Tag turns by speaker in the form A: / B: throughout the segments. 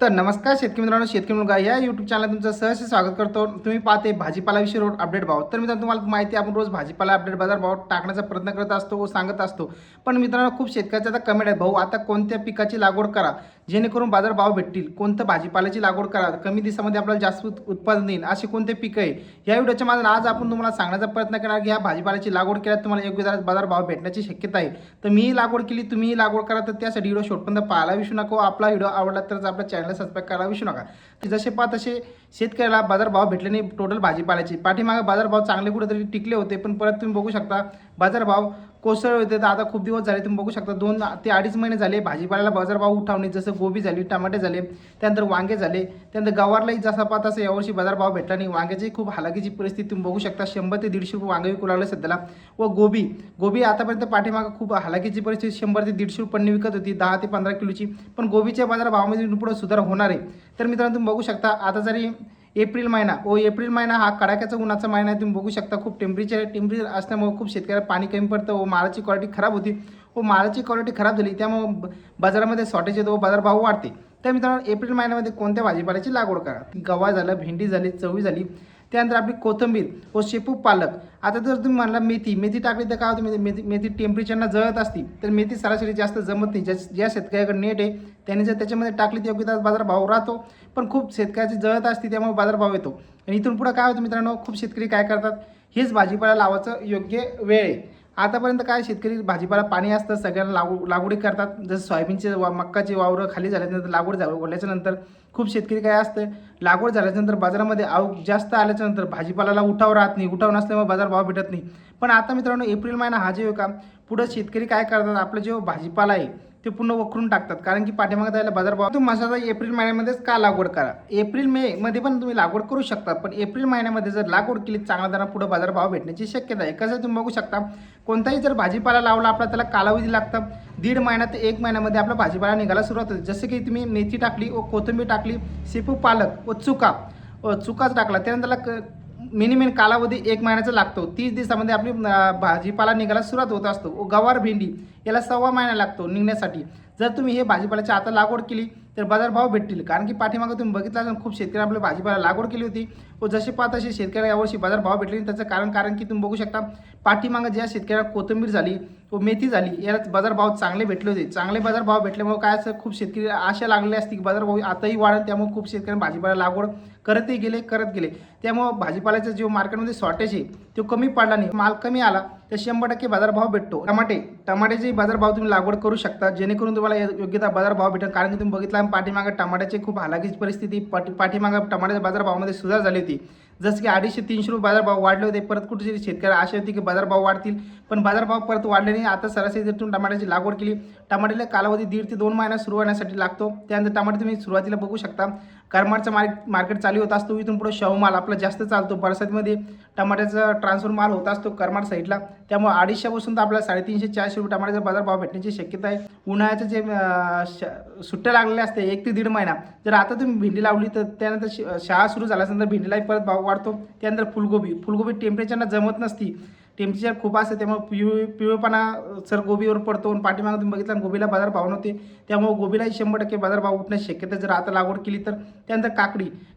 A: तर नमस्कार शेतकरी मित्रांनो, शेतकरी मुलगा या यूट्यूब चॅनल तुमचं सहर्ष स्वागत करतो। तुम्ही पाहते भाजीपाला विषयी रोज अपडेट भाव। तर मित्रांनो, तुम्हाला माहिती आहे आपण रोज भाजीपाला अपडेट बाजार भाव टाकण्याचा प्रयत्न करत असतो व सांगत असतो। पण मित्रांनो, खूप शेतकऱ्याचा आता कमेंट आहे, भाऊ आता कोणत्या पिकाची लागवड करा जेणेकरून बाजार भाव भेटतील, कोणत्या भाजीपाल्याची लागवड करा कमी दिवसामध्ये आपल्याला जास्त उत्पादन येईल, असे कोणते पीक आहे। या व्हिडिओच्या माध्यमातून आज आपण तुम्हाला सांगण्याचा प्रयत्न करणार की ह्या भाजीपाल्याची लागवड केल्यास तुम्हाला योग्य दरात बाजार भाव भेटण्याची शक्यता आहे। तर मीही लागवड केली, तुम्हीही लागवड करा, तर त्यासाठी व्हिडिओ शेवटपर्यंत पाहायला विसरू नका। आपला व्हिडिओ आवडला तर आपल्या चॅनलला सबस्क्राइब करायला विसरू नका। जसे पाहत तसे शेतकऱ्याला बाजार भाव भेटले नाही टोटल भाजीपाल्याचे। पाठीमागे बाजार भाव चांगले कुठेतरी टिकले होते, पण परत तुम्ही बघू शकता बाजार भाव कोसळ होते। तर आता खूप दिवस झाले, तुम्ही बघू शकता 2 ते 2.5 महिने झाले भाजीपाल्याला बाजारभाव उठावणे। जसं गोबी झाली, टमाटे झाले, त्यानंतर वांगे झाले, त्यानंतर गवारलाही जसा पाहत असं यावर्षी बाजारभाव भेटला नाही। वांग्याची खूप हालाकीची परिस्थिती तुम्ही बघू शकता, 100 ते 150 रुपये वांगे विकू लागले सध्याला। व गोबी आतापर्यंत पाठीमागे खूप हालाकीची परिस्थिती 100 ते 150 रुपयांनी विकत होती, 10 ते 15 किलोची। पण गोबीच्या बाजारभावामध्ये पुढे सुधार होणार आहे। तर मित्रांनो, तुम्ही बघू शकता आता जरी एप्रिल महिना हा कडाक्याचा उन्हाचा महिना आहे। तुम्ही बघू शकता खूप टेम्परेचर असल्यामुळे खूप शेतकऱ्याला पाणी कमी पडतं व मालाची क्वालिटी खराब होती व मालाची क्वालिटी खराब झाली, त्यामुळे बाजारामध्ये शॉर्टेज येतो व बाजारभाव वाढते। तर मित्रांनो, एप्रिल महिन्यामध्ये कोणत्या भाजीपाल्याची लागवड करा, गवार झालं, भेंडी झाली, चवळी झाली, त्यानंतर आपली कोथिंबीर व शेपू पालक। आता जर तुम्ही म्हणला मेथी टाकली तर काय होतं, मेथी टेम्परेचरना जळत असती, तर मेथी सरासरी जास्त जमत नाही। ज्या शेतकऱ्याकडे नेट आहे त्याने जर त्याच्यामध्ये टाकली तर योग्य बाजारभाव राहतो, पण खूप शेतकऱ्याची जळत असते त्यामुळे बाजारभाव येतो। आणि इथून पुढे काय होतं मित्रांनो, खूप शेतकरी काय करतात, हेच भाजीपाला लावायचं योग्य वेळ आहे। आतापर्यंत काय शेतकरी भाजीपाला पाणी असतं सगळ्यांना लागवडी करतात, जसं सोयाबीनचे मक्काचे वावरं खाली झाल्यानंतर लागवड ओढल्याच्यानंतर खूप शेतकरी काय असतं, लागवड झाल्याच्यानंतर बाजारामध्ये आवक जास्त आल्याच्यानंतर भाजीपाल्याला उठाव राहत नाही, उठाव नसल्यामुळे बाजारभाव भेटत नाही। पण आता मित्रांनो, एप्रिल महिना हा जो का पुढे शेतकरी काय करतात, आपलं जो भाजीपाला आहे ते पूर्ण वखरून टाकतात, कारण की पाठीमागे जायला बाजारभाव। तुम्ही मसाला एप्रिल महिन्यामध्येच का लागवड करा, एप्रिल मे मध्ये पण तुम्ही लागवड करू शकता, पण एप्रिल महिन्यामध्ये जर लागवड केली चांगल्या दरात पुढे बाजारभाव भेटण्याची शक्यता आहे। कसं तुम्ही बघू शकता, कोणताही जर भाजीपाला लावला आपला त्याला कालावधी लागतं, 1.5 महिना ते 1 महिन्यामध्ये आपला भाजीपाला निघायला सुरुवात होते। जसं की तुम्ही मेथी टाकली व कोथिंबीर टाकली, शेपू पालक व चुकाच टाकला, त्यानंतर त्याला मिनिमम कालावधी 1 महिन्याचा लागतो। 30 दिवसामध्ये आपली भाजीपाला निघायला सुरुवात होत असतो। गवार भेंडी याला 1.25 महिना लागतो निघण्यासाठी। जर तुम्ही हे भाजीपाल्याची आता लागवड केली तर बाजारभाव भेटतील, कारण की पाठीमागे तुम्ही बघितलं असेल खूप शेतकरी आपल्या भाजीपाला लागवड केली होती व जसे पाहत असे शेतकऱ्याला यावर्षी बाजारभाव भेटले नाही। त्याचं कारण की तुम्ही बघू शकता पाठीमागे ज्या शेतकऱ्याला कोथिंबीर झाली व मेथी झाली याला बाजारभाव चांगले भेटले होते। चांगले बाजारभाव भेटल्यामुळे काय असं खूप शेतकरी आशा लागली असती की बाजारभाव आताही वाढेल, त्यामुळे खूप शेतकऱ्यांनी भाजीपाला लागवड करत गेले। त्यामुळे भाजीपाल्याचा जो मार्केटमध्ये शॉर्टेज आहे तो कमी पडला नाही, माल कमी आला तर 100% बाजारभाव भेटतो। टमाट्याचे बाजारभाव तुम्ही लागवड करू शकता जेणेकरून तुम्हाला योग्य बाजारभाव भेटेल, कारण की तुम्ही बघितला पाठीमागे टमाट्याची खूप हालाकीची परिस्थिती, पाठीमागे टमाट्याच्या बाजारभावामध्ये सुधार झाली होती। जसं की 250-300 रुपये बाजारभाव वाढले होते, परत कुठेतरी शेतकऱ्याला आशा होती की बाजारभाव वाढतील, पण बाजारभाव परत वाढले नाही। आता सरासरी जर तुम्ही टमाट्याची लागवड केली, टमाट्याला कालावधी 1.5 ते 2 महिना सुरू होण्यासाठी लागतो। त्यानंतर टमाटे तुम्ही सुरुवातीला बघू शकता करमाडचं मार्केट चालू होत असतो, इथून पुढे शाहू माल आपला जास्त चालतो। बरसातमध्ये टमाट्याचा ट्रान्सफर माल होत असतो करमाड साईडला, त्यामुळे 250 पासून तर आपल्याला 350-400 रुपये टमाट्याचा बाजारभाव भेटण्याची शक्यता आहे। उन्हाळ्याचे जे सुट्ट्या लागलेल्या असते 1 ते 1.5 महिना, जर आता तुम्ही भेंडी लावली तर त्यानंतर शाळा सुरू झाल्यानंतर भेंडीलाही परत भाव वाढतो। त्यानंतर फुलगोबी टेम्परेचरना जमत नसती, टेम्परेचर खूप असते, त्यामुळे पिवळेपणा सर गोबीवर पडतो आणि पाठीमागे तुम्ही बघितलं गोबीला बाजारभाव नव्हते, त्यामुळे गोबीलाही 100% बाजारभाव उठण्याची शक्यता जर आता लागवड केली तर। त्यानंतर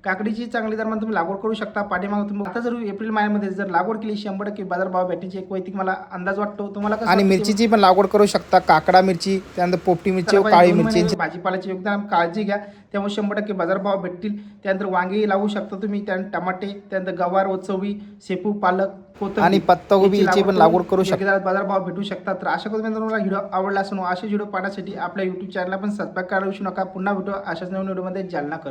A: काकडीची चांगली दरम्यान तुम्ही लागवड करू शकता। पाठीमागे तुम्ही आता जर एप्रिल महिन्यामध्ये जर लागवड केली 100% बाजारभाव भेटण्याची एक वैयक्तिक मला अंदाज वाटतो। तुम्हाला कसं, आणि मिरचीची पण लागवड करू शकता, काकडा मिरची, त्यानंतर पोपटी मिरची, काळी मिरची, भाजीपाल्याची योगदान काळजी घ्या, त्यामुळे 100% बाजारभाव भेटतील। त्यानंतर वांगी लावू शकता तुम्ही, त्यानंतर टमाटे, त्यानंतर गवार व चवळी, शेपू पालक, कोथिंबीर आणि पत्ताकोबी याची पण लागवड करू शकता, बाजारभाव भेटू शकतात। तर अशा करून तुम्हाला व्हिडिओ आवडला असून असे व्हिडिओ पाहण्यासाठी आपल्या YouTube चॅनलला पण सबस्क्राइब करायला विसरू नका। पुन्हा भेटू अशाच नवीन व्हिडिओमध्ये. जालना कर।